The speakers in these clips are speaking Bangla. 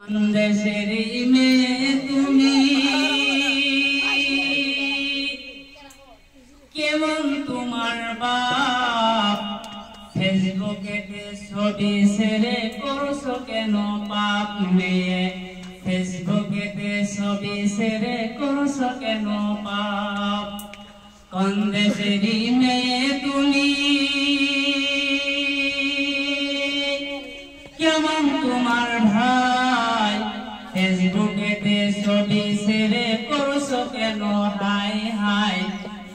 দেশেরই মেয়ে তুমি কেমন তোমার বাপ ফেসবুকেতে ছবি ছেড়ে করছো কেন পাপ মেয়ে ফেসবুকেতে ছবি ছেড়ে করছো কেন পাপ কোন দেশেরই মেয়ে তুমি কেমন তোমার ভাই ফেসবুকেতে ছবি ছেড়ে করছো কেন হাই হাই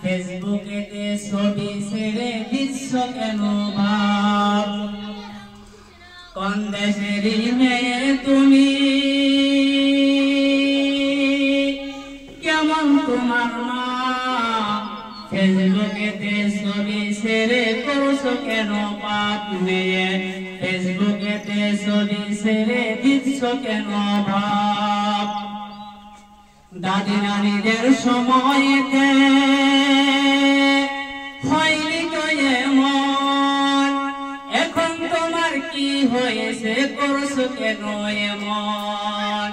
ফেসবুকেতে ছবি ছেড়ে দিচ্ছ কেন ভাব কোন দেশেরই মেয়ে তুমি কেমন তোমার মা ফেসবুকেতে ছবি ছেড়ে করছো কেন পাপ মেয়ে ফেসবুকেতে ছবি ছেড়ে দিচ্ছ কেন ভাব দাদি নারীদের সময়তে হয়নি তো এমন এখন তোমার কি হয়েছে করছো কেন এমন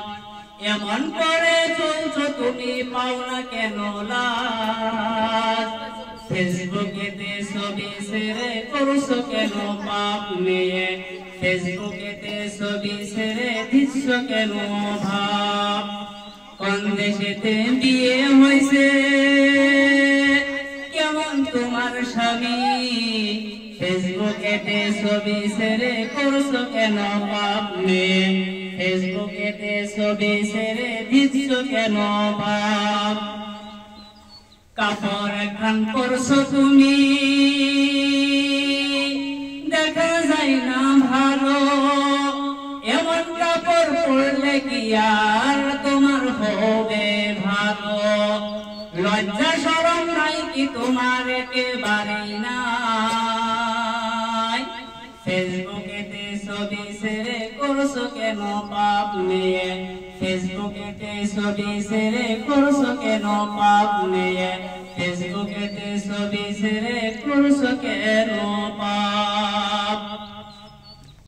এমন করে চলছো তুমি পাও না কেন লাজ ফেসবুকেতে ছবি ছেড়ে করছো কেন পাপ মেয়ে ফেসবুকেতে ছবি ছেড়ে দিচ্ছ কেন ভাব কোন দেশেতে বিয়ে হয়েছে কেমন তোমার স্বামী ফেসবুকেতে ছবি ছেড়ে করছো কেন পাপ মেয়ে ফেসবুকেতে ছবি ছেড়ে দিচ্ছ কেন পাপ কাপড় একখান করছো তুমি দেখা যায় না ভালো এমন কাপড় পরলে কি আর তোমার হবে ভালো লজ্জা শরম নাই কি তোমার একেবারেই নাই ফেসবুকেতে ছবি ছেড়ে করছো কেন পাপ মেয়ে ফেসবুকেতে ছবি ছেড়ে করছো কেন পাপ মেয়ে ফেসবুকেতে ছবি ছেড়ে করছো কেন